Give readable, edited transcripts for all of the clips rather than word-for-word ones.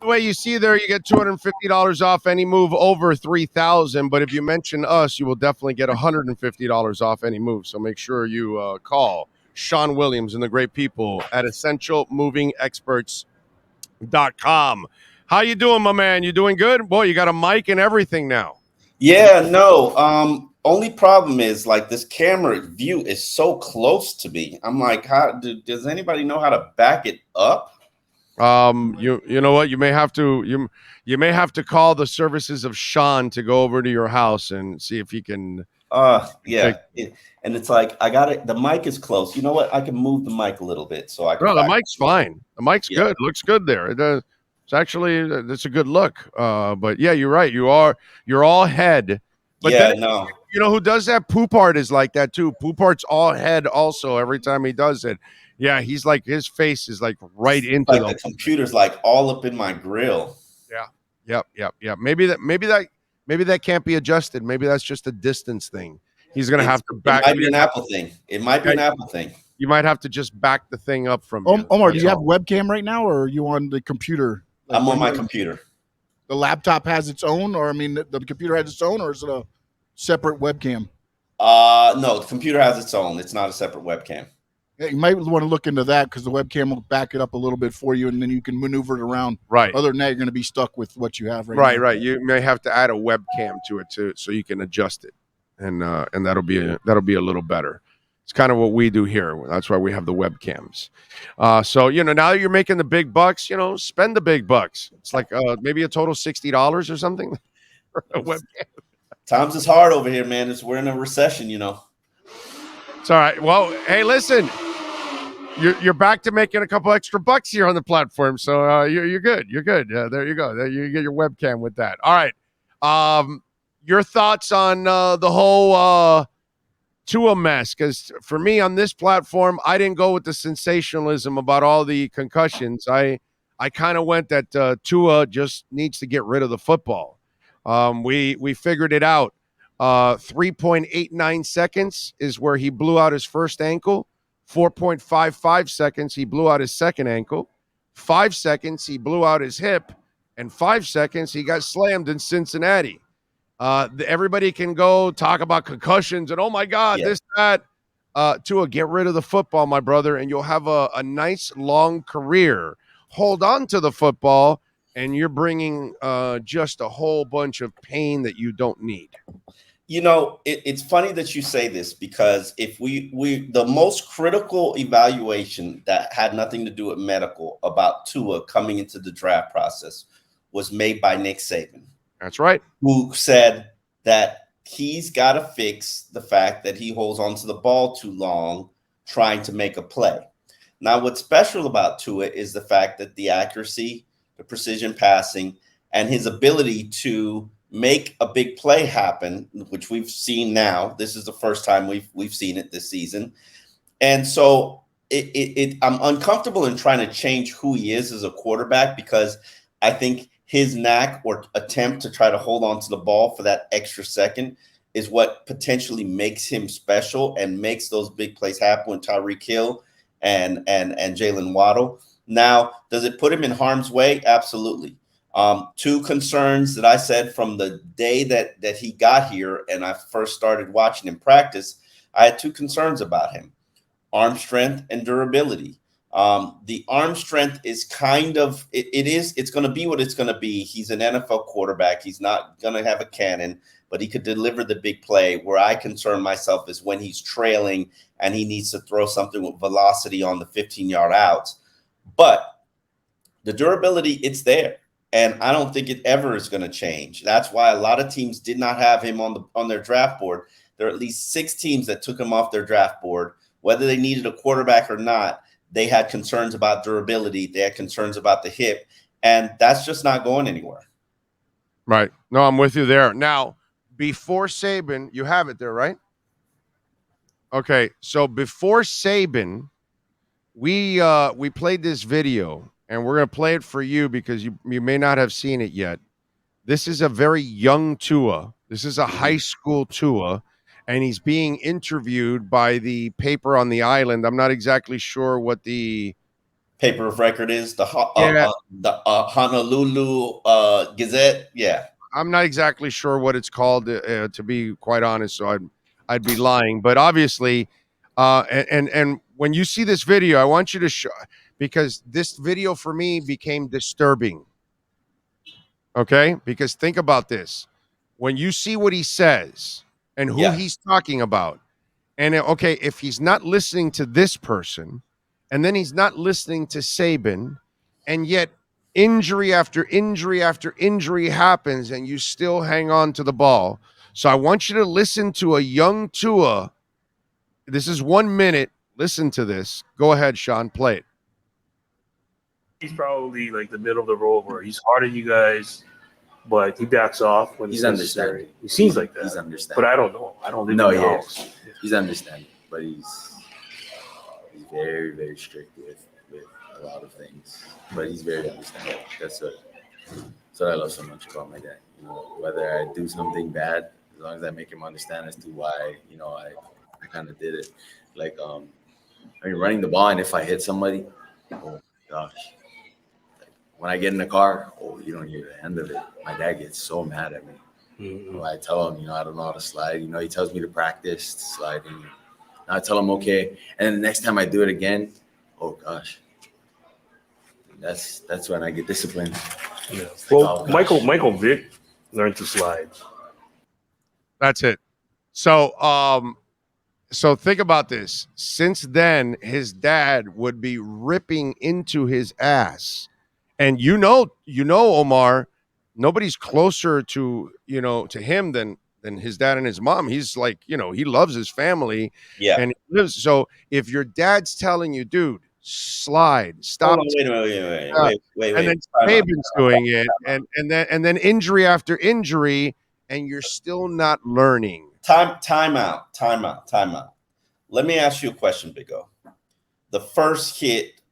the way, you see there, you get $250 off any move over 3,000. But if you mention us, you will definitely get $150 off any move. So make sure you call Sean Williams and the great people at EssentialMovingExperts.com. How you doing, my man? You doing good? Boy, you got a mic and everything now. Yeah, no. Only problem is like this camera view is so close to me. I'm like, does anybody know how to back it up? You know what? You may have to call the services of Sean to go over to your house and see if he can. Yeah. And it's like I got it. The mic is close. You know what? I can move the mic a little bit so I can. No, the mic's fine. The mic's Yeah. good. Looks good there. It's actually it's a good look. But yeah, you're right. You're all head. But Yeah, then no. you know who does that? Poop Art is like that too. Poop Art's all head also every time he does it. Yeah, he's like his face is like right into Like the computer's like all up in my grill. Yeah. Yep. Maybe that can't be adjusted. Maybe that's just a distance thing. He's gonna have to back. It might be an Apple thing. It might be an Apple thing. You might have to just back the thing up from you. Omar, do you have webcam right now, or are you on the computer? Like I'm on my computer. The laptop has its own, or I mean, the computer has its own, or is it a separate webcam? No, the computer has its own. It's not a separate webcam. Yeah, you might want to look into that because the webcam will back it up a little bit for you, and then you can maneuver it around. Right. Other than that, you're going to be stuck with what you have right now. Right. You may have to add a webcam to it too, so you can adjust it, and that'll be a little better. It's kind of what we do here. That's why we have the webcams. So now that you're making the big bucks, spend the big bucks. It's like maybe a total $60 or something. For a webcam. Times is hard over here, man. We're in a recession, It's all right. Well, hey, listen, you're back to making a couple extra bucks here on the platform, so you're good. You're good. There you go. There you get your webcam with that. All right. Your thoughts on the whole Tua mess? Because for me on this platform, I didn't go with the sensationalism about all the concussions. I kind of went that Tua just needs to get rid of the football. We figured it out. 3.89 seconds is where he blew out his first ankle. 4.55 seconds, he blew out his second ankle. 5 seconds, he blew out his hip. And 5 seconds, he got slammed in Cincinnati. Everybody can go talk about concussions and, oh, my God, this, that. Tua, get rid of the football, my brother, and you'll have a nice, long career. Hold on to the football, and you're bringing just a whole bunch of pain that you don't need. It's funny that you say this because if the most critical evaluation that had nothing to do with medical about Tua coming into the draft process was made by Nick Saban. That's right. Who said that he's got to fix the fact that he holds onto the ball too long trying to make a play. Now, what's special about Tua is the fact that the accuracy, the precision passing, and his ability to make a big play happen, which we've seen now. This is the first time we've seen it this season. And so I'm uncomfortable in trying to change who he is as a quarterback because I think his knack or attempt to try to hold on to the ball for that extra second is what potentially makes him special and makes those big plays happen with Tyreek Hill and Jalen Waddle. Now, does it put him in harm's way? Absolutely. Two concerns that I said from the day that he got here and I first started watching him practice, I had two concerns about him: arm strength and durability. The arm strength is kind of, it's going to be what it's going to be. He's an NFL quarterback. He's not going to have a cannon, but he could deliver the big play. Where I concern myself is when he's trailing and he needs to throw something with velocity on the 15-yard outs. But the durability, it's there. And I don't think it ever is going to change. That's why a lot of teams did not have him on their draft board. There are at least 6 teams that took him off their draft board, whether they needed a quarterback or not. They had concerns about durability. They had concerns about the hip, and that's just not going anywhere. Right. No, I'm with you there. Now, before Saban, you have it there, right? Okay. So before Saban, we played this video, and we're going to play it for you because you may not have seen it yet. This is a very young Tua. This is a high school Tua. And he's being interviewed by the paper on the island. I'm not exactly sure what the paper of record is? The Honolulu Gazette? Yeah. I'm not exactly sure what it's called, to be quite honest. So I'd be lying. But obviously, and when you see this video, I want you to show, because this video for me became disturbing. Okay, because think about this: when you see what he says and who he's talking about, and okay, if he's not listening to this person, and then he's not listening to Saban, and yet injury after injury after injury happens, and you still hang on to the ball. So I want you to listen to a young Tua. This is 1 minute. Listen to this. Go ahead, Sean. Play it. He's probably like the middle of the road where he's harder than you guys, but he backs off when He's it's necessary. understanding. He seems like that. He's understanding. But I don't know. I don't live No, in the he house. is. He's understanding, but he's very, very strict with a lot of things. But he's very understanding. That's what I love so much about my dad. You know, whether I do something bad, as long as I make him understand as to why, you know, I kind of did it. Like, I mean, running the ball, and if I hit somebody, oh gosh. Like, when I get in the car, oh, you don't hear the end of it. My dad gets so mad at me. Mm-hmm. When I tell him, you know, I don't know how to slide. You know, he tells me to practice sliding. And I tell him, okay. And then the next time I do it again, oh gosh. That's when I get disciplined. Yeah. Well, like, oh, Michael Vick learned to slide. That's it. So, so think about this. Since then, his dad would be ripping into his ass, and you know, Omar, nobody's closer to to him than his dad and his mom. He's like, he loves his family, and he lives. So if your dad's telling you, dude, slide, stop. Wait. And then Saban's doing it, and then injury after injury, and you're still not learning. Time out. Let me ask you a question, Big O. The first hit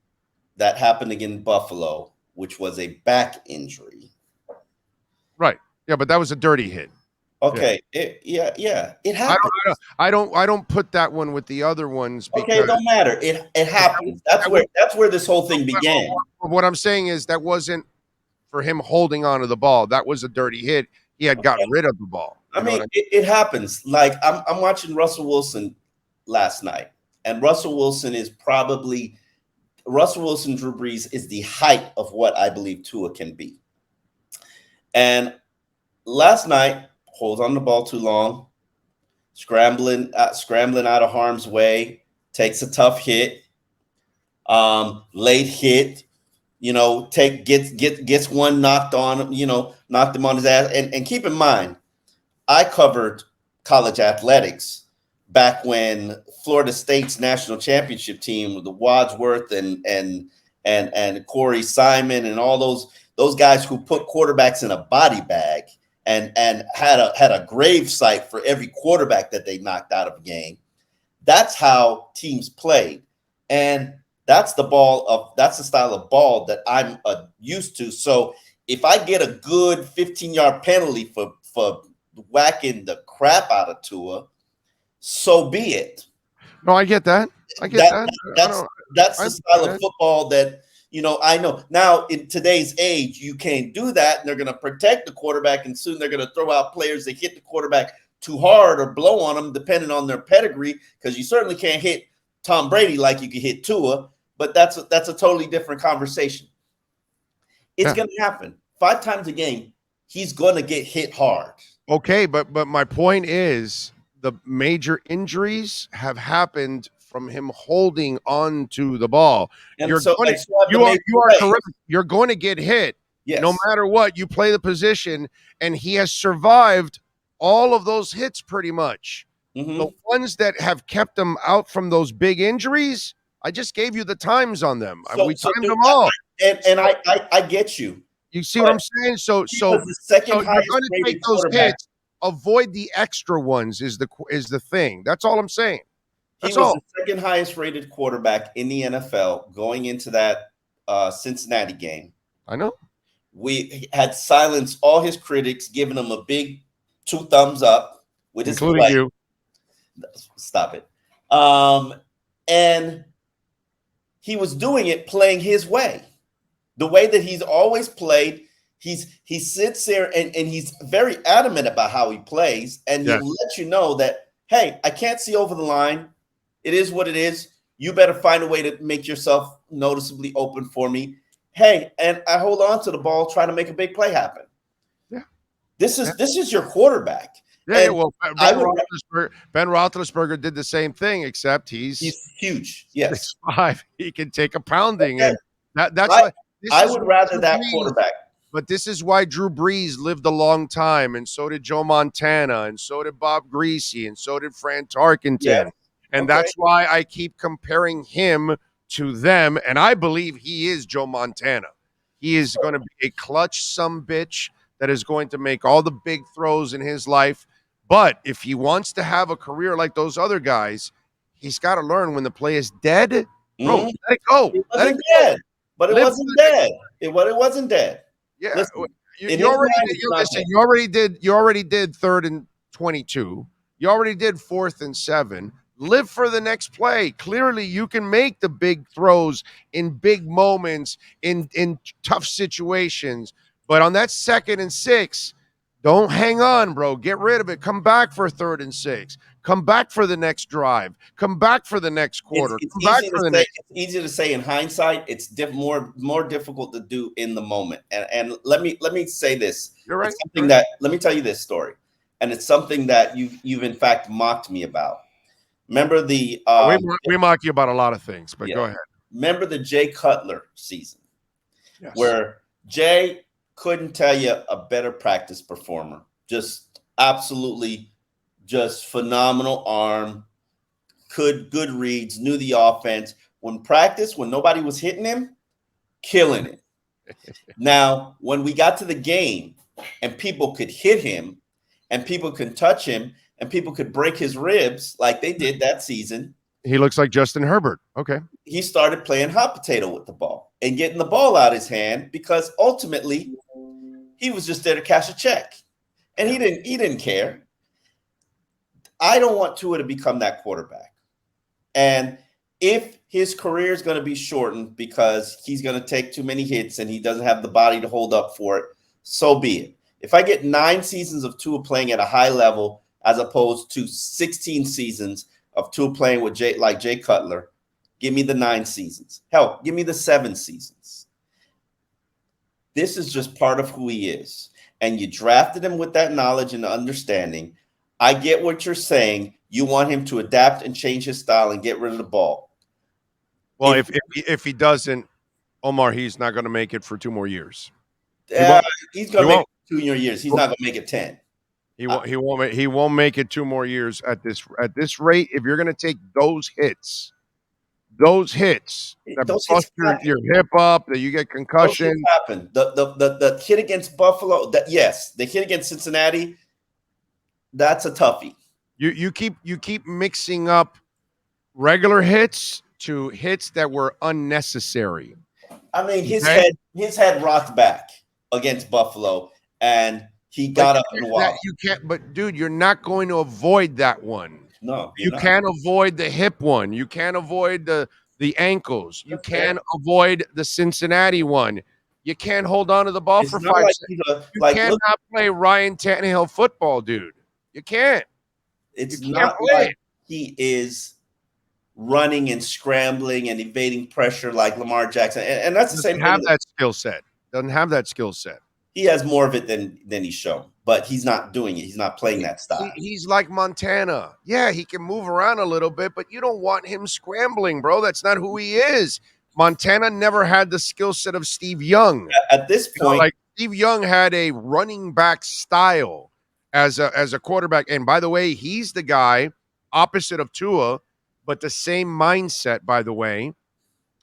that happened against Buffalo, which was a back injury. Right. Yeah, but that was a dirty hit. Okay. Yeah. It happens. I don't put that one with the other ones. Okay, it don't matter. It happens. That's where this whole thing began. What I'm saying is that wasn't for him holding on to the ball. That was a dirty hit. He had gotten rid of the ball. I mean, it happens. Like I'm watching Russell Wilson last night, and Russell Wilson, Drew Brees is the height of what I believe Tua can be. And last night, holds on the ball too long, scrambling out of harm's way, takes a tough hit, late hit, gets one knocked on him, knocked him on his ass. And keep in mind, I covered college athletics back when Florida State's national championship team with the Wadsworth and Corey Simon and all those guys who put quarterbacks in a body bag and had a grave site for every quarterback that they knocked out of a game. That's how teams played. And that's the style of ball that I'm used to. So if I get a good 15-yard penalty for whacking the crap out of Tua, so be it. No, I get that. That's the style of football that, I know. Now, in today's age, you can't do that, and they're going to protect the quarterback, and soon they're going to throw out players that hit the quarterback too hard or blow on them, depending on their pedigree, because you certainly can't hit Tom Brady like you can hit Tua, but that's a totally different conversation. It's going to happen. 5 times a game, he's going to get hit hard. Okay, but my point is the major injuries have happened from him holding on to the ball. And you are correct. You're going to get hit. Yes. No matter what, you play the position, and he has survived all of those hits pretty much. Mm-hmm. The ones that have kept him out from those big injuries, I just gave you the times on them. We timed them all. I get you. You see what I'm saying? So you're going to take those hits. Avoid the extra ones is the thing. That's all I'm saying. That's he was the second highest rated quarterback in the NFL going into that Cincinnati game. I know. We had silenced all his critics, giving him a big 2 thumbs up with his including you. Stop it. And he was doing it playing his way, the way that he's always played. He sits there and he's very adamant about how he plays, and Yes. he'll let you know that, hey, I can't see over the line. It is what it is. You better find a way to make yourself noticeably open for me. Hey, and I hold on to the ball, try to make a big play happen. Yeah. This is your quarterback. Yeah, And well, I would- Ben Roethlisberger did the same thing, except he's huge. Yes. 6'5". He can take a pounding, Okay. and that's I- why this I is would why rather Drew that Brees- quarterback. But this is why Drew Brees lived a long time, and so did Joe Montana, and so did Bob Greasy, and so did Fran Tarkenton. Yeah. And Okay. that's why I keep comparing him to them, and I believe he is Joe Montana. He is going to be a clutch sumbitch that is going to make all the big throws in his life. But if he wants to have a career like those other guys, he's got to learn when the play is dead. Bro, Mhm. let it go. It Let it wasn't go. dead, but it Live wasn't for the dead. It wasn't dead. Yeah, Listen, you, in you his already mind, did, it's you, not listen, dead. you already did 3rd and 22. You already did 4th and 7. Live for the next play. Clearly, you can make the big throws in big moments, in tough situations. But on that 2nd and 6, don't hang on, bro. Get rid of it. Come back for 3rd and 6. Come back for the next drive. Come back for the next quarter. It's Come back easy for to the say. next. It's easy to say in hindsight. It's more difficult to do in the moment. And let me say this. You're right. It's something that, let me tell you this story, and it's something that you've in fact mocked me about. Remember the We mock you about a lot of things, but yeah. go ahead. Remember the Jay Cutler season, Yes. where Jay couldn't tell you a better practice performer. Just absolutely, just phenomenal arm. Good reads, knew the offense. When nobody was hitting him, killing it. Now, when we got to the game and people could hit him and people could touch him and people could break his ribs like they did that season, He looks like Justin Herbert. Okay. he started playing hot potato with the ball and getting the ball out of his hand because ultimately he was just there to cash a check. And he didn't care. I don't want Tua to become that quarterback. And if his career is going to be shortened because he's going to take too many hits and he doesn't have the body to hold up for it, so be it. If I get 9 seasons of Tua playing at a high level as opposed to 16 seasons of Tua playing with Jay Cutler, give me the 9 seasons. Hell, give me the 7 seasons. This is just part of who he is. And you drafted him with that knowledge and understanding. I get what you're saying. You want him to adapt and change his style and get rid of the ball. Well, if he doesn't, Omar, he's not going to make it for 2 more years. He's going to make it 2 more years. He's not going to make it 10. He won't make it 2 more years at this rate. If you're going to take those hits that bust your hip up, that you get concussion. Those hits happen. The hit against Buffalo, the hit against Cincinnati, that's a toughie. You keep mixing up regular hits to hits that were unnecessary. I mean, his head rocked back against Buffalo, and he got up and walked. You can't, but dude, you're not going to avoid that one. No, you can't avoid the hip one. You can't avoid the ankles. You can't avoid the Cincinnati one. You can't hold on to the ball for 5 seconds. You cannot play Ryan Tannehill football, dude. You can't. It's not like he is running and scrambling and evading pressure like Lamar Jackson. And that's the same thing. Doesn't have that skill set. He has more of it than he's shown, but he's not doing it. He's not playing that style. He's like Montana. Yeah, he can move around a little bit, but you don't want him scrambling, bro. That's not who he is. Montana never had the skill set of Steve Young. At this point, Steve Young had a running back style as a quarterback. And by the way, he's the guy opposite of Tua, but the same mindset, by the way.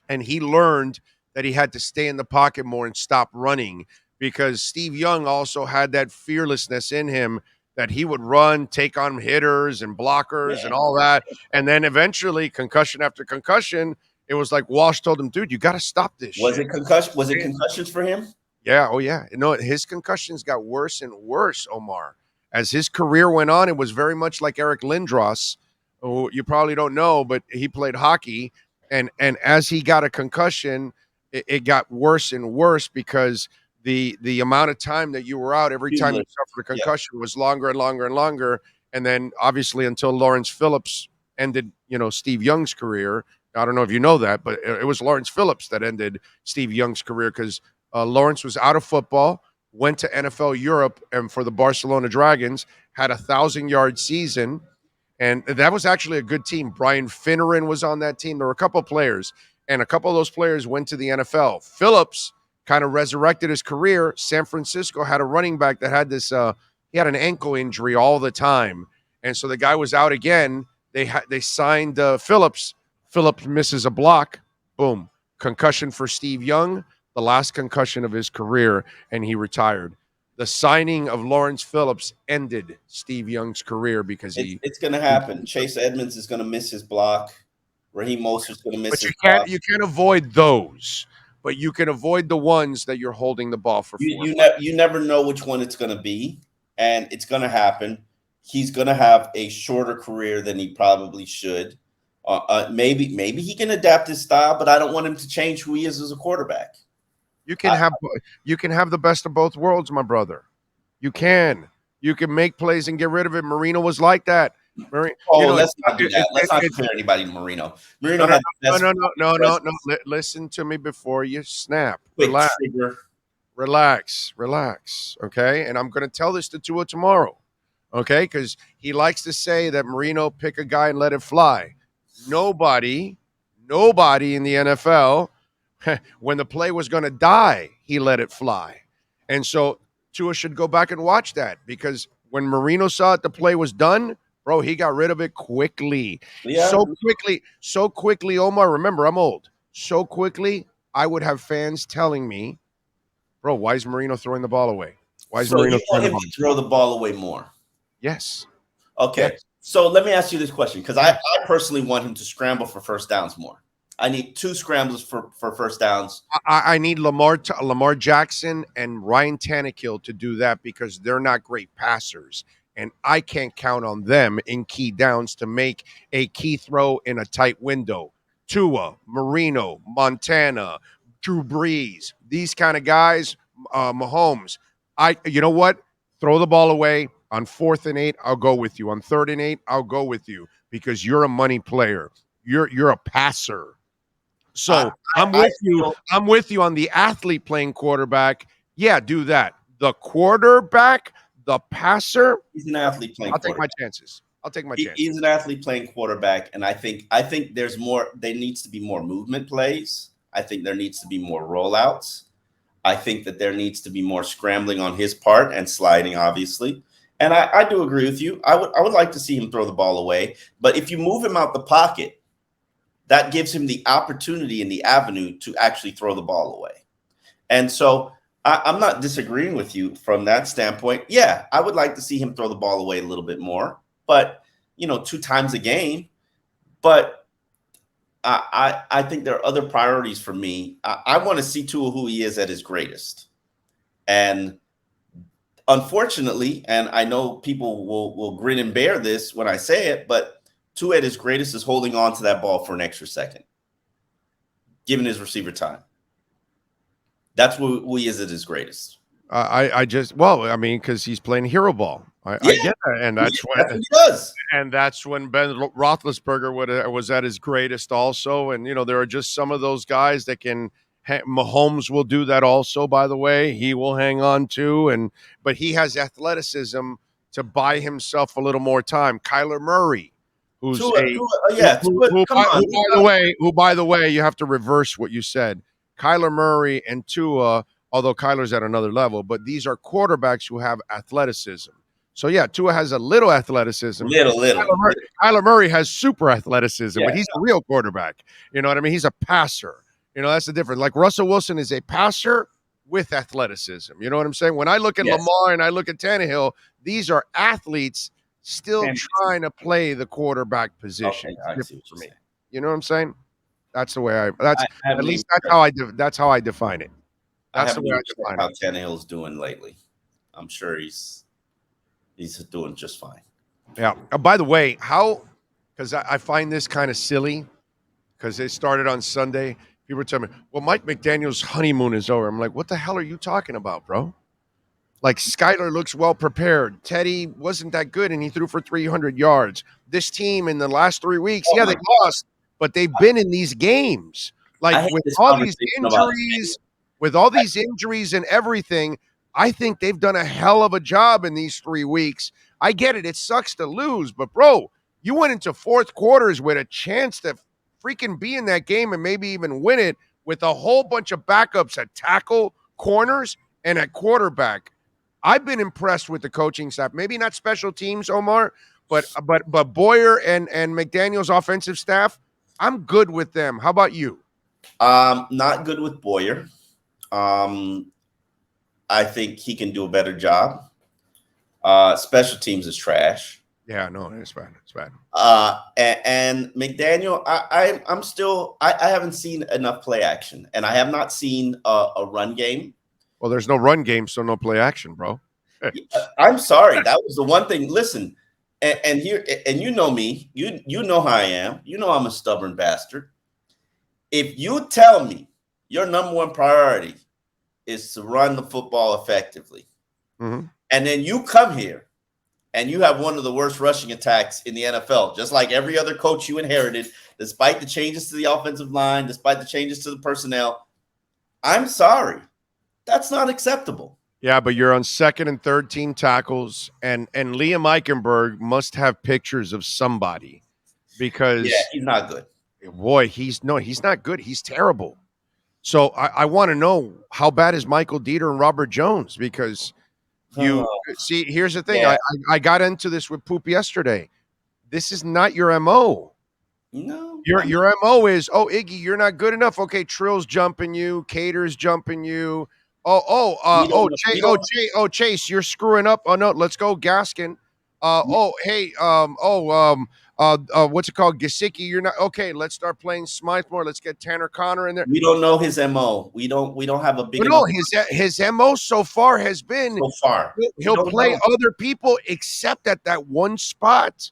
And he learned that he had to stay in the pocket more and stop running, because Steve Young also had that fearlessness in him that he would run, take on hitters and blockers and all that. And then eventually, concussion after concussion, it was like Walsh told him, dude, you got to stop this shit. Was it concussions for him? Yeah. Oh, yeah. No, his concussions got worse and worse, Omar. As his career went on, it was very much like Eric Lindros, who you probably don't know, but he played hockey. and as he got a concussion, it got worse and worse because the amount of time that you were out every time you suffered a Yeah. concussion was longer and longer and longer, and then obviously until Lawrence Phillips ended, Steve Young's career. I don't know if you know that, but it was Lawrence Phillips that ended Steve Young's career because Lawrence was out of football, went to NFL Europe, and for the Barcelona Dragons had 1,000-yard season. And that was actually a good team. Brian Finneran was on that team. There were a couple of players, and a couple of those players went to the NFL. Phillips kind of resurrected his career. San Francisco had a running back that had this, he had an ankle injury all the time. And so the guy was out again. They signed Phillips. Phillips misses a block. Boom. Concussion for Steve Young, the last concussion of his career, and he retired. The signing of Lawrence Phillips ended Steve Young's career because it's going to happen. Chase Edmonds is going to miss his block. Raheem Mostert's going to miss his block. You can't avoid those, but you can avoid the ones that you're holding the ball for. You never know which one it's going to be, and it's going to happen. He's going to have a shorter career than he probably should. Maybe he can adapt his style, but I don't want him to change who he is as a quarterback. You can have the best of both worlds, my brother. You can make plays and get rid of it. Marino was like that. Let's not do that. Let's not compare anybody to Marino. Marino had no. Listen to me before you snap. Relax. Okay, and I'm going to tell this to Tua tomorrow. Okay, because he likes to say that Marino pick a guy and let it fly. Nobody in the NFL, when the play was going to die, he let it fly. And so Tua should go back and watch that because when Marino saw it, the play was done, bro, he got rid of it quickly. Yeah. So quickly, Omar, remember, I'm old. So quickly, I would have fans telling me, bro, why is Marino throwing the ball away? Why is Marino throwing the ball? Throw the ball away more? Yes. Okay. Yes. So let me ask you this question because I personally want him to scramble for first downs more. I need 2 scrambles for first downs. I need Lamar Jackson and Ryan Tannehill to do that because they're not great passers. And I can't count on them in key downs to make a key throw in a tight window. Tua, Marino, Montana, Drew Brees, these kind of guys, Mahomes. You know what? Throw the ball away. On 4th and 8, I'll go with you. On 3rd and 8, I'll go with you because you're a money player. You're a passer. So I'm with you. I'm with you on the athlete playing quarterback. Yeah, do that. The quarterback, the passer. He's an athlete playing. I'll take my chances. He's an athlete playing quarterback, and I think there's more. There needs to be more movement plays. I think there needs to be more rollouts. I think that there needs to be more scrambling on his part and sliding, obviously. And I do agree with you. I would like to see him throw the ball away. But if you move him out the pocket, that gives him the opportunity and the avenue to actually throw the ball away. And so I'm not disagreeing with you from that standpoint. Yeah, I would like to see him throw the ball away a little bit more, but 2 times a game. But I think there are other priorities for me. I want to see Tua who he is at his greatest. And unfortunately, and I know people will grin and bear this when I say it, but Tua at his greatest is holding on to that ball for an extra second, giving his receiver time. That's who he is at his greatest. Because he's playing hero ball. I get that, and that's what he does. And that's when Ben Roethlisberger was at his greatest, also. And there are just some of those guys that can. Mahomes will do that also. By the way, he will hang on to, but he has athleticism to buy himself a little more time. Kyler Murray, who by the way, you have to reverse what you said. Kyler Murray and Tua, although Kyler's at another level, but these are quarterbacks who have athleticism. So yeah, Tua has a little athleticism. Kyler Murray has super athleticism, but he's a real quarterback. You know what I mean? He's a passer. That's the difference. Like Russell Wilson is a passer with athleticism. You know what I'm saying? When I look at Lamar and I look at Tannehill, these are athletes still trying to play the quarterback position. Okay, for me. You know what I'm saying? That's the way that's how I define it. That's the way I define how Tannehill's doing lately. I'm sure he's doing just fine. Yeah. By the way, because I find this kind of silly, because they started on Sunday. People were telling me, well, Mike McDaniel's honeymoon is over. I'm like, what the hell are you talking about, bro? Like, Skyler looks well prepared. Teddy wasn't that good, and he threw for 300 yards. This team in the last 3 weeks, Oh yeah, my they lost, but they've been in these games. I Like, hate with this all these conversation about injuries and everything, I think they've done a hell of a job in these 3 weeks. I get it. It sucks to lose, but bro, you went into fourth quarters with a chance to freaking be in that game and maybe even win it with a whole bunch of backups at tackle, corners, and at quarterback. I've been impressed with the coaching staff. Maybe not special teams, Omar, but Boyer and McDaniel's offensive staff, I'm good with them. How about you? Not good with Boyer. I think he can do a better job. Special teams is trash. Yeah, no, it's bad. It's bad. And McDaniel, I'm still I haven't seen enough play action, and I have not seen a run game. Well, there's no run game, so no play action, bro. I'm sorry, that was the one thing. Listen, and here, and you know me, you know how I am. You know I'm a stubborn bastard. If you tell me your number one priority is to run the football effectively, Mm-hmm. and then you come here and you have one of the worst rushing attacks in the NFL, just like every other coach you inherited, despite the changes to the offensive line, despite the changes to the personnel, I'm sorry. That's not acceptable. Yeah, but you're on second and third team tackles, and Liam Eichenberg must have pictures of somebody because he's not good. Boy, he's not good. He's terrible. So I want to know, how bad is Michael Dieter and Robert Jones? Because you see, here's the thing. Yeah. I got into this with Poop yesterday. This is not your MO. No. Your MO is, oh, Iggy, you're not good enough. Okay, Trill's jumping you, Cater's jumping you. Chase, you're screwing up. Oh no, let's go, Gaskin. What's it called? Gesicki, you're not okay. Let's start playing Smythe more. Let's get Tanner Connor in there. We don't know his MO. We don't have a big No, his MO so far has been so far. He'll play other people except at that one spot.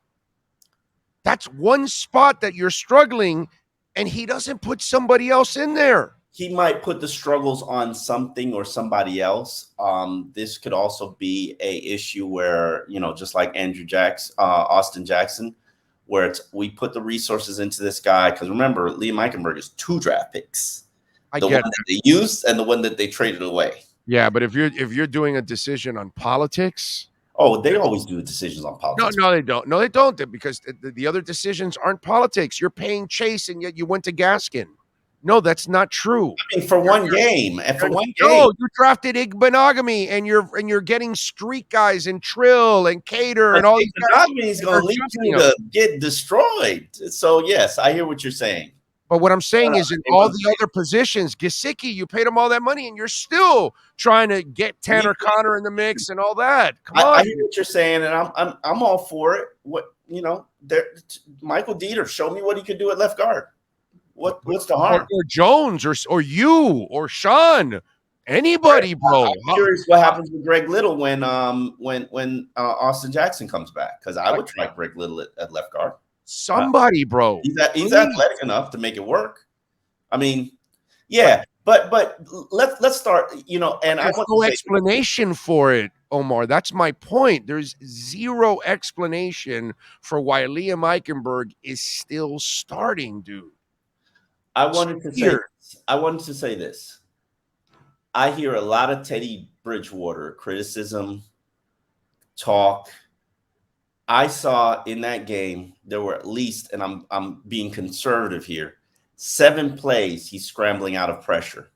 That's one spot that you're struggling, and he doesn't put somebody else in there. He might put the struggles on something or somebody else. This could also be a issue where, just like Austin Jackson, where we put the resources into this guy. Because remember, Liam Eichenberg is 2 draft picks. The one that they used and the one that they traded away. Yeah, but if you're doing a decision on politics. Oh, they always do decisions on politics. No, they don't. No, they don't. Because the other decisions aren't politics. You're paying Chase, and yet you went to Gaskin. No, that's not true. I mean, for one game, and for one game. No, you drafted Igbenogamy, and you're getting street guys and Trill and Cater and all these guys. Igbenogamy is going to lead you to get destroyed. So yes, I hear what you're saying. But what I'm saying is, in all the other positions, Gesicki, you paid him all that money, and you're still trying to get Tanner Connor in the mix and all that. Come on, I hear what you're saying, and I'm all for it. Michael Dieter, show me what he could do at left guard. What's the harm? Or Jones, or you, or Sean, anybody, bro. I'm curious what happens with Greg Little when Austin Jackson comes back, because I would try Greg Little at left guard. Somebody, bro. He's athletic enough to make it work. I mean, yeah, but let's start. And there's no explanation for it, Omar. That's my point. There's zero explanation for why Liam Eichenberg is still starting, dude. I wanted to say this. I hear a lot of Teddy Bridgewater criticism, talk. I saw in that game there were at least, and I'm being conservative here, 7 plays he's scrambling out of pressure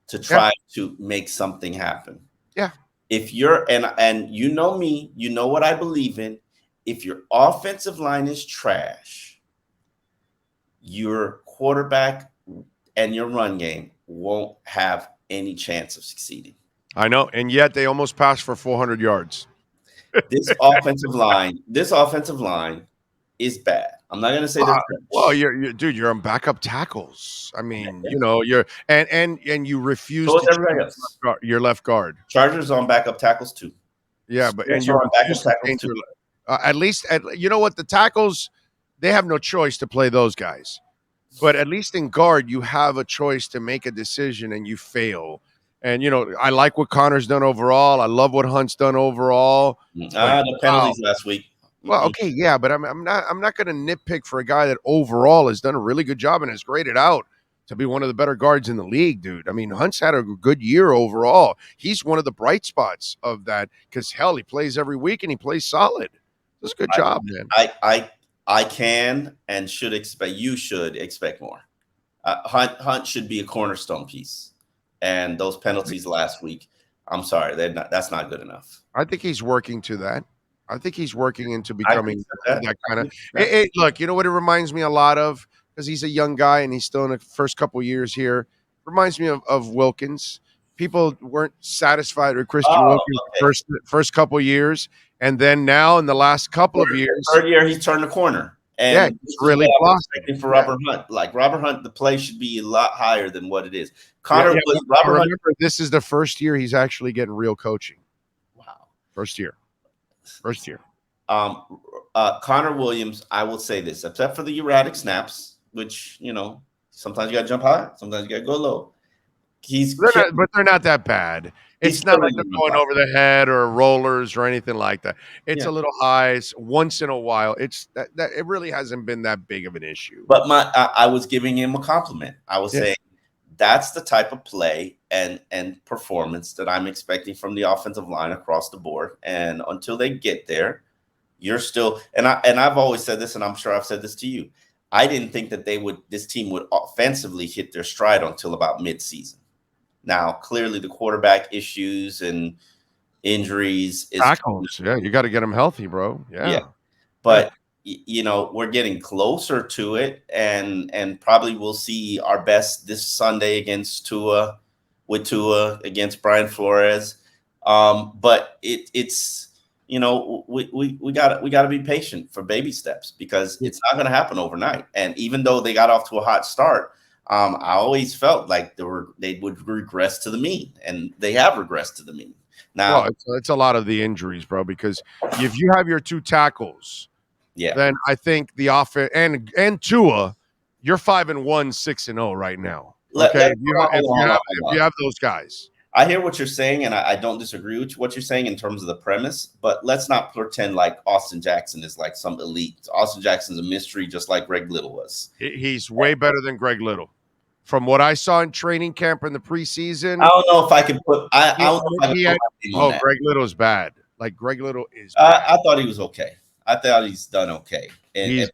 to try to make something happen. Yeah. If you're and you know me, you know what I believe in. If your offensive line is trash, your quarterback and your run game won't have any chance of succeeding. I know, and yet they almost passed for 400 yards. This offensive line is bad. I'm not going to say that. Well, you're on backup tackles. I mean, you're and you refuse so to everybody else. Your left guard. Chargers on backup tackles too. Yeah, but and you're on backup tackles too. At least, you know what? The tackles, they have no choice to play those guys. But at least in guard, you have a choice to make a decision and you fail. And I like what Connor's done overall. I love what Hunt's done overall. But The penalties last week. well, okay, yeah, but I'm not going to nitpick for a guy that overall has done a really good job and has graded out to be one of the better guards in the league, dude. I mean, Hunt's had a good year overall. He's one of the bright spots of that because hell, he plays every week and he plays solid. That's a good job, man. I can and should expect. You should expect more. Hunt should be a cornerstone piece, and those penalties last week. I'm sorry, that's not good enough. I think he's working to that. I think he's working into becoming that. that kind of. Hey, look, you know what it reminds me a lot of because he's a young guy and he's still in the first couple years here. Reminds me of Wilkins. People weren't satisfied with Christian Wilkins first couple years, and then now in the last couple of years, third year he's turned the corner. And he's really blossomed for Robert Hunt. Like Robert Hunt, the play should be a lot higher than what it is. Robert Hunt. This is the first year he's actually getting real coaching. Wow, first year. Connor Williams, I will say this, except for the erratic snaps, which sometimes you got to jump high, sometimes you got to go low. They're not that bad. It's not like they're going over the head or rollers or anything like that. It's a little highs once in a while. It's that it really hasn't been that big of an issue. But I was giving him a compliment. I was saying that's the type of play and performance that I'm expecting from the offensive line across the board. And until they get there, you're still and I've always said this, and I'm sure I've said this to you. I didn't think that this team would offensively hit their stride until about midseason. Now, clearly, the quarterback issues and injuries tackles. Yeah, you got to get them healthy, bro. Yeah. But we're getting closer to it, and probably we'll see our best this Sunday against Tua against Brian Flores. But it's we got to be patient for baby steps because it's not going to happen overnight. And even though they got off to a hot start, I always felt like they would regress to the mean, and they have regressed to the mean. Now, it's a lot of the injuries, bro. Because if you have your two tackles, then I think the offense and Tua, you're 5-1, 6-0 right now. Okay, if you have those guys. I hear what you're saying, and I don't disagree with what you're saying in terms of the premise, but let's not pretend like Austin Jackson is like some elite. Austin Jackson's a mystery, just like Greg Little was. He's way better than Greg Little. From what I saw in training camp in the preseason, I don't know if I can put. Greg Little's bad. Like Greg Little is. I thought he was okay. I thought he's done okay. He's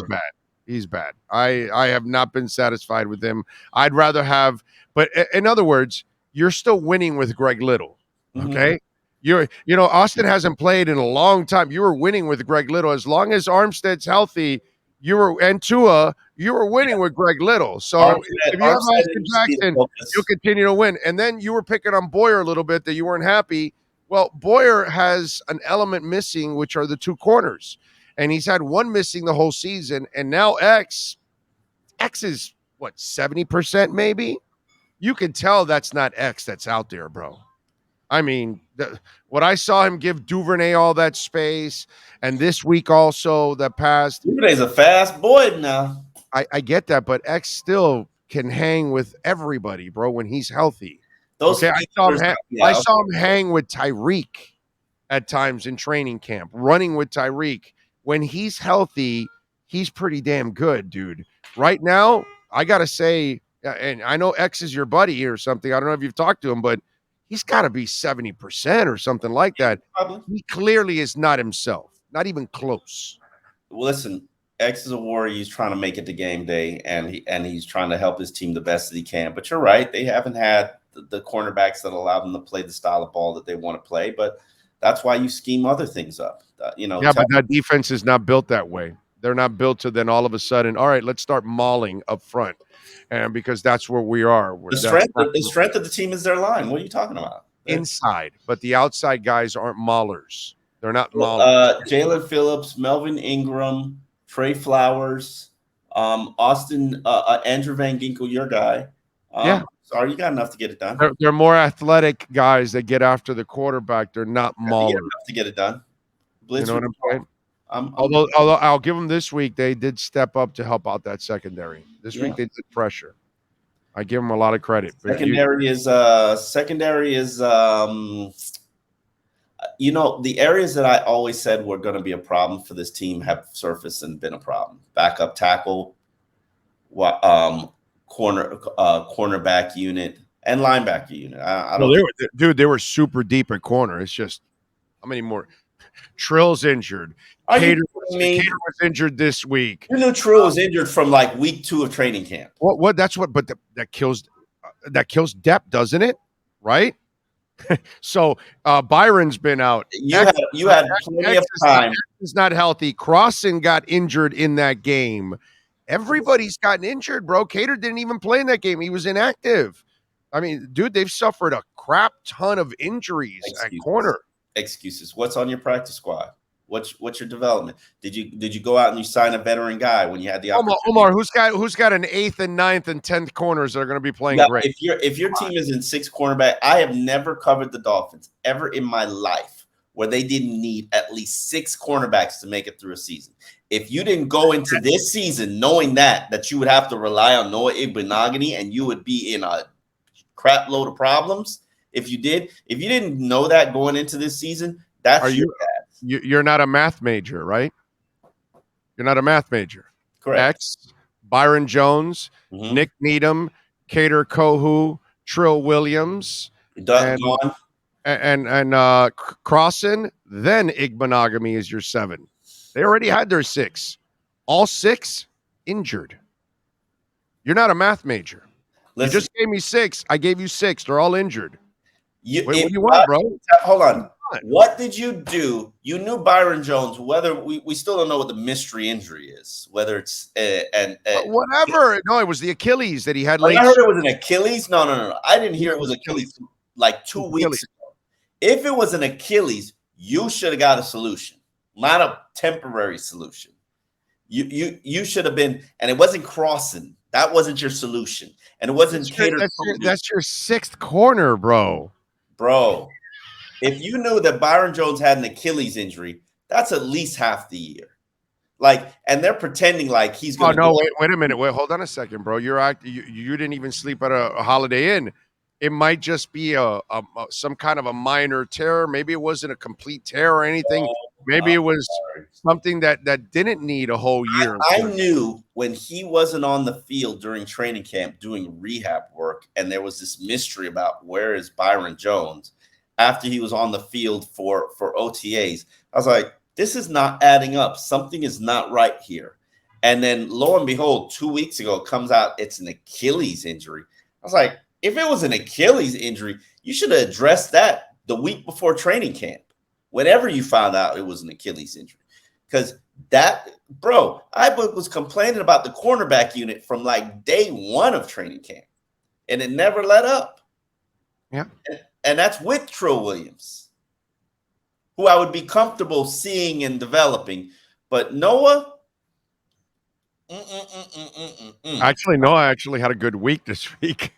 bad. He's bad. I have not been satisfied with him. I'd rather have. But in other words, you're still winning with Greg Little. Okay. Mm-hmm. Austin hasn't played in a long time. You were winning with Greg Little as long as Armstead's healthy. And Tua, you were winning with Greg Little. So if you have Austin Jackson, you'll continue to win. And then you were picking on Boyer a little bit that you weren't happy. Well, Boyer has an element missing, which are the two corners. And he's had one missing the whole season. And now X is, 70% maybe? You can tell that's not X that's out there, bro. I mean, what I saw him give Duvernay all that space, and this week also that passed. Duvernay's a fast boy now. I get that, but X still can hang with everybody, bro, when he's healthy. I saw him hang with Tyreek at times in training camp, running with Tyreek. When he's healthy, he's pretty damn good, dude. Right now, I got to say, and I know X is your buddy or something. I don't know if you've talked to him, but he's got to be 70% or something like that. Probably. He clearly is not himself, not even close. Well, listen, X is a warrior. He's trying to make it to game day, and he's trying to help his team the best that he can. But you're right. They haven't had the cornerbacks that allow them to play the style of ball that they want to play. But that's why you scheme other things up. But that defense is not built that way. They're not built to then all of a sudden, all right, let's start mauling up front. And because that's where we are. The strength of the team is their line. What are you talking about? Inside, but the outside guys aren't maulers. They're not maulers. Jalen Phillips, Melvin Ingram, Trey Flowers, Austin, Andrew Van Ginkel, your guy. Sorry, you got enough to get it done. They're more athletic guys that get after the quarterback. They're not maulers. Enough to get it done. You know what I'm saying? Although I'll give them this week, they did step up to help out that secondary. This week they did pressure. I give them a lot of credit. But secondary is the areas that I always said were going to be a problem for this team have surfaced and been a problem. Backup tackle, cornerback unit, and linebacker unit. They were super deep at corner. It's just how many more? Trill's injured. Cater was injured this week. You knew Trill was injured from like week 2 of training camp. What? That's what. But that kills depth, doesn't it? Right. So Byron's been out. You had plenty of time. He's not healthy. Crossan got injured in that game. Everybody's gotten injured, bro. Cater didn't even play in that game. He was inactive. I mean, dude, they've suffered a crap ton of injuries at corner. Excuses. What's on your practice squad? What's your development? Did you go out and you sign a veteran guy when you had the opportunity? Omar, who's got an 8th and 9th and 10th corners that are going to be playing great? If your team is in 6 cornerback, I have never covered the Dolphins ever in my life where they didn't need at least 6 cornerbacks to make it through a season. If you didn't go into this season knowing that you would have to rely on Noah Igbenogany and you would be in a crap load of problems, if you didn't know that going into this season, that's you're not a math major, right? You're not a math major. Correct. X, Byron Jones, Nick Needham, Cater Kohu, Trill Williams, and Crossan, then Igbenogany is your 7. They already had their 6. All 6 injured. You're not a math major. Listen, you just gave me 6. I gave you 6. They're all injured. What do you want, bro? Hold on. What did you do? You knew Byron Jones, whether we still don't know what the mystery injury is, whether it's whatever. No, it was the Achilles that he had late. I heard it was an Achilles. No. I didn't hear it was Achilles like 2 weeks ago. If it was an Achilles, you should have got a solution, not a temporary solution. You should have been, and it wasn't Crossan. That wasn't your solution, and it wasn't Cater. That's your 6th corner, bro. If you knew that Byron Jones had an Achilles injury, that's at least half the year. And they're pretending like he's going to. Oh no! Wait a minute! Hold on a second, bro. You didn't even sleep at a Holiday Inn. It might just be some kind of a minor tear. Maybe it wasn't a complete tear or anything. Maybe it was something that didn't need a whole year. I knew when he wasn't on the field during training camp doing rehab work, and there was this mystery about where is Byron Jones after he was on the field for OTAs. I was like, this is not adding up. Something is not right here. And then lo and behold, 2 weeks ago, it comes out it's an Achilles injury. I was like, if it was an Achilles injury, you should have addressed that the week before training camp, whenever you found out it was an Achilles injury. Because I was complaining about the cornerback unit from like day 1 of training camp, and it never let up. Yeah. And that's with Trill Williams, who I would be comfortable seeing and developing. But Noah, Actually, Noah actually had a good week this week.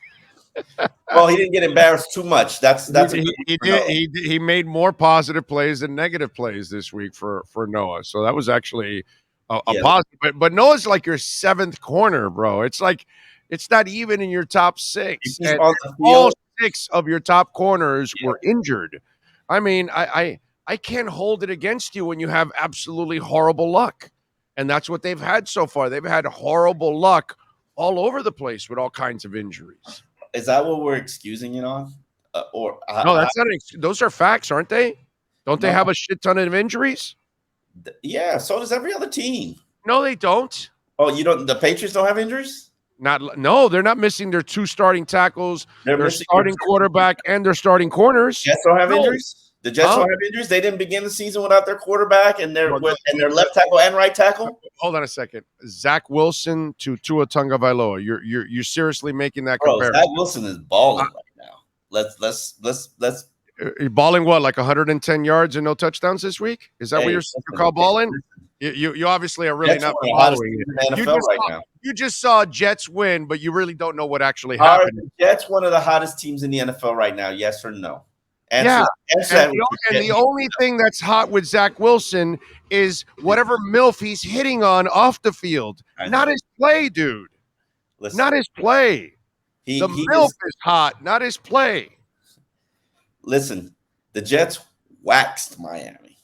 Well, he didn't get embarrassed too much. He made more positive plays than negative plays this week for Noah. So that was actually a positive. But Noah's like your 7th corner, bro. It's like it's not even in your top 6. And all 6 of your top corners were injured. I mean, I can't hold it against you when you have absolutely horrible luck. And that's what they've had so far. They've had horrible luck all over the place with all kinds of injuries. Is that what we're excusing it on? No, that's not. Those are facts, aren't they? Don't they have a shit ton of injuries? Yeah, so does every other team. No, they don't. Oh, you don't? The Patriots don't have injuries? No, they're not missing their 2 starting tackles, their starting quarterback, and their starting corners. Jets don't have injuries? The Jets don't have injuries? They didn't begin the season without their quarterback and their left tackle and right tackle? Hold on a second. Zach Wilson to Tua Tagovailoa. You're seriously making that comparison. Zach Wilson is balling right now. Let's balling what, like 110 yards and no touchdowns this week? Is that what you call balling? You obviously are really not following it. You just saw Jets win, but you really don't know what actually happened. Are the Jets one of the hottest teams in the NFL right now? Yes or no? Answer, answer that with your and the only thing that's hot with Zach Wilson is whatever MILF he's hitting on off the field. I know. Not his play, dude. Listen, Not his play. he The MILF is hot, not his play. Listen, the Jets waxed Miami,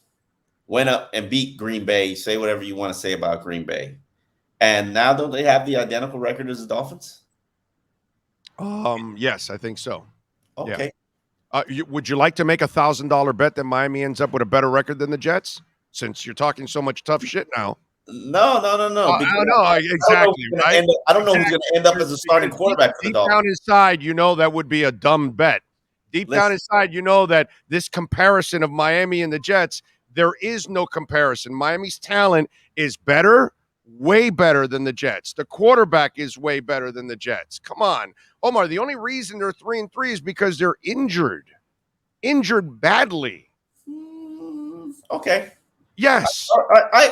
went up and beat Green Bay. Say whatever you want to say about Green Bay. And now don't they have the identical record as the Dolphins? Yes, I think so. Okay. Yeah. Would you like to make $1,000 bet that Miami ends up with a better record than the Jets? Since you're talking so much tough shit now. No. Exactly. Right? I don't know who's going to end up as a starting quarterback for the Deep Dolphins. down inside, you know that would be a dumb bet. Deep down inside, you know that this comparison of Miami and the Jets, there is no comparison. Miami's talent is better, way better than the Jets. The quarterback is way better than the Jets. Come on. Omar, the only reason they're 3-3 is because they're injured badly. Okay. Yes.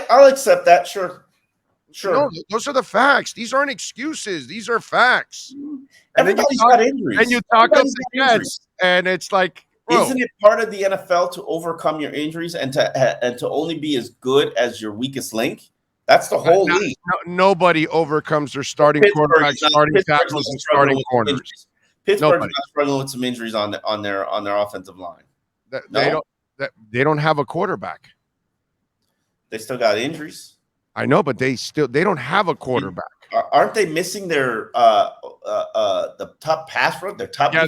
I'll accept that. Sure. No, those are the facts. These aren't excuses. These are facts. Everybody's got injuries. And you talk up the Jets, and it's like, bro, isn't it part of the NFL to overcome your injuries and to only be as good as your weakest link? That's the whole league. Nobody overcomes their starting quarterback, starting tackles, and starting corners. Pittsburgh's not struggling with some injuries on their offensive line. They don't have a quarterback. They still got injuries. I know, but they don't have a quarterback. Aren't they missing their the top pass rush? Their top. Yeah,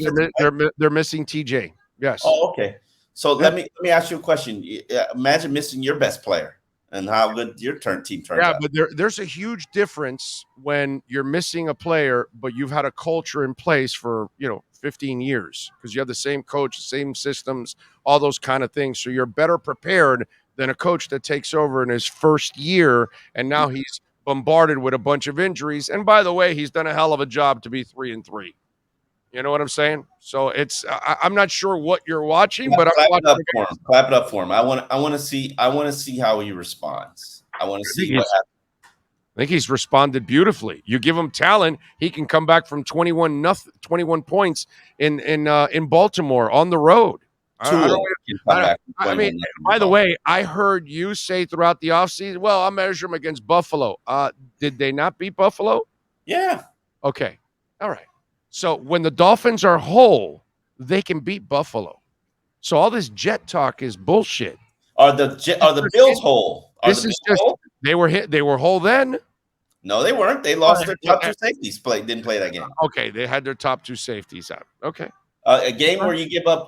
they're missing TJ. Yes. Oh, okay. So let me ask you a question. Imagine missing your best player and how good your team turns out. Yeah, but there's a huge difference when you're missing a player, but you've had a culture in place for 15 years because you have the same coach, the same systems, all those kind of things. So you're better prepared than a coach that takes over in his first year, and now he's bombarded with a bunch of injuries. And by the way, he's done a hell of a job to be 3-3. You know what I'm saying? So I'm not sure what you're watching, but I'm watching. Clap it up for him. I want to see how he responds. I want to see what happens. I think he's responded beautifully. You give him talent, he can come back from 21 points in Baltimore on the road. I mean, by the way, I heard you say throughout the offseason, well, I'll measure him against Buffalo. Did they not beat Buffalo? Yeah. Okay. All right. So when the Dolphins are whole, they can beat Buffalo. So all this Jet talk is bullshit. Are the Bills whole? They were whole then? No, they weren't. They lost their top two safeties. Didn't play that game. Okay, they had their top two safeties out. Okay. A game where you give up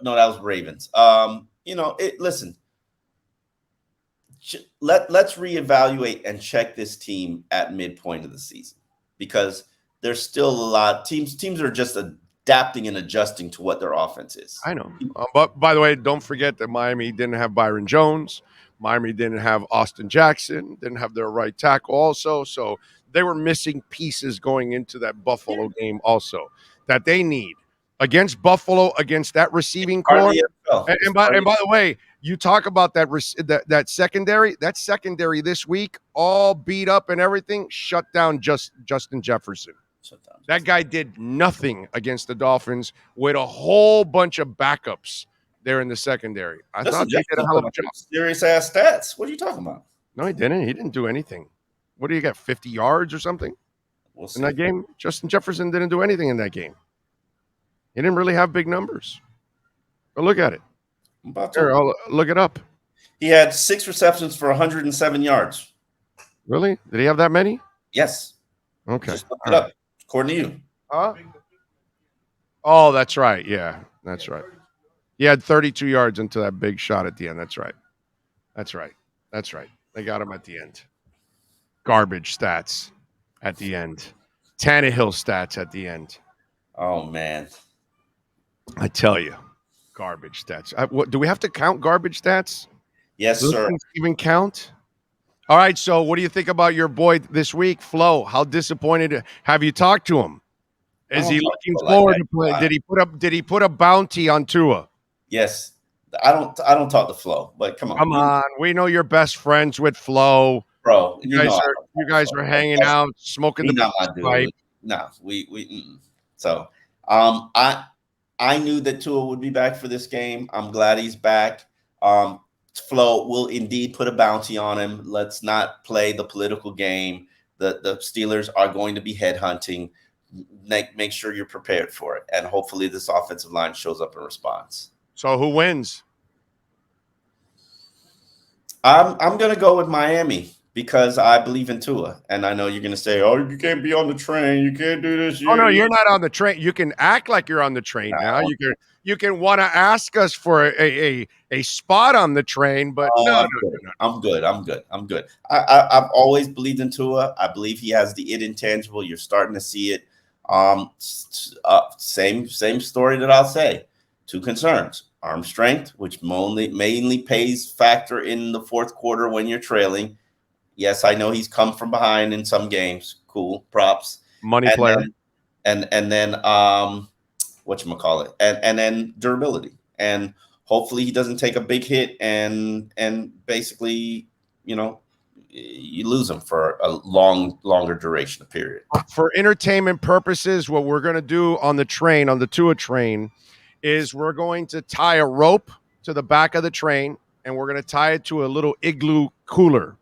no, that was Ravens. Listen. Let's reevaluate and check this team at midpoint of the season because there's still a lot teams are just adapting and adjusting to what their offense is. I know. But by the way, don't forget that Miami didn't have Byron Jones. Miami didn't have Austin Jackson, didn't have their right tackle also. So they were missing pieces going into that Buffalo game also that they need. Against Buffalo, against that receiving core. And by the way, you talk about that secondary. That secondary this week, all beat up and everything, shut down Justin Jefferson. That guy did nothing against the Dolphins with a whole bunch of backups there in the secondary. I thought he did a hell of a job. Serious ass stats. What are you talking about? No, he didn't. He didn't do anything. What do you got, 50 yards or something in that game? Justin Jefferson didn't do anything in that game. He didn't really have big numbers. But look at it. I'll look it up. He had 6 receptions for 107 yards. Really? Did he have that many? Yes. Okay. Just look it up. According to you. Huh? Oh, that's right. Yeah, that's right. He had 32 yards into that big shot at the end. That's right. That's right. They got him at the end. Garbage stats at the end. Tannehill stats at the end. Oh, man. I tell you, garbage stats. Do we have to count garbage stats? Yes, sir. Even count? All right, so what do you think about your boy this week, Flo? How disappointed have you talked to him? Is he looking forward to play? Did he put a bounty on Tua? Yes. I don't talk to Flo, but come on. Come on. We know you're best friends with Flo. Bro, you guys are hanging out, smoking the pipe. No, we So I'm I knew that Tua would be back for this game. I'm glad he's back. Flo will indeed put a bounty on him. Let's not play the political game. The Steelers are going to be headhunting. Make sure you're prepared for it. And hopefully this offensive line shows up in response. So who wins? I'm going to go with Miami because I believe in Tua. And I know you're going to say, oh, you can't be on the train. You can't do this. Oh, no, you're not on the train. You can act like you're on the train now. You can want to ask us for a spot on the train, but no. I'm good. I've always believed in Tua. I believe he has the intangible. You're starting to see it. Same story that I'll say. 2 concerns. Arm strength, which mainly pays factor in the fourth quarter when you're trailing. Yes, I know he's come from behind in some games. Cool, props. Money player. And then whatchamacallit, and then durability. And hopefully he doesn't take a big hit and basically, you lose him for a longer duration of period. For entertainment purposes, what we're going to do on the train, on the Tua train, is we're going to tie a rope to the back of the train, and we're going to tie it to a little igloo cooler.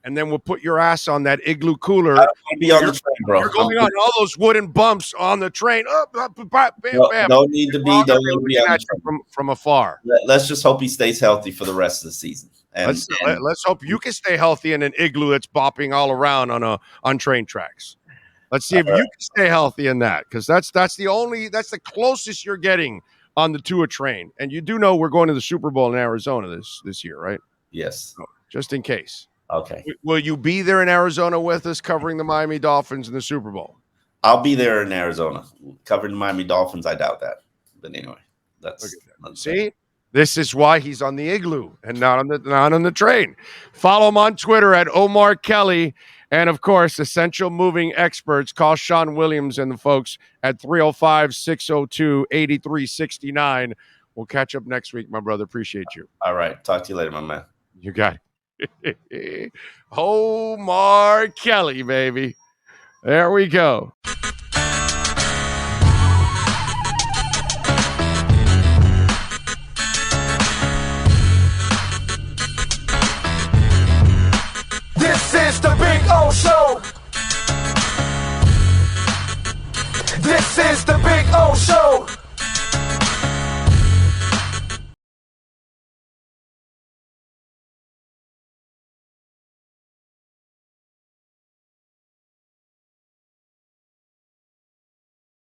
And then we'll put your ass on that igloo cooler. I don't want to be on the train, bro. You're going on all those wooden bumps on the train. Don't need to be on the train. From afar. Let's just hope he stays healthy for the rest of the season. And let's hope you can stay healthy in an igloo that's bopping all around on train tracks. Let's see if you can stay healthy in that, because that's the closest you're getting on the Tua train. And you do know we're going to the Super Bowl in Arizona this year, right? Yes. So, just in case. Okay. Will you be there in Arizona with us covering the Miami Dolphins in the Super Bowl? I'll be there in Arizona covering the Miami Dolphins. I doubt that. But anyway, that's see? This is why he's on the igloo and not on the train. Follow him on Twitter at Omar Kelly. And, of course, Essential Moving Experts. Call Sean Williams and the folks at 305-602-8369. We'll catch up next week, my brother. Appreciate you. All right. Talk to you later, my man. You got it. Omar Kelly, baby. There we go.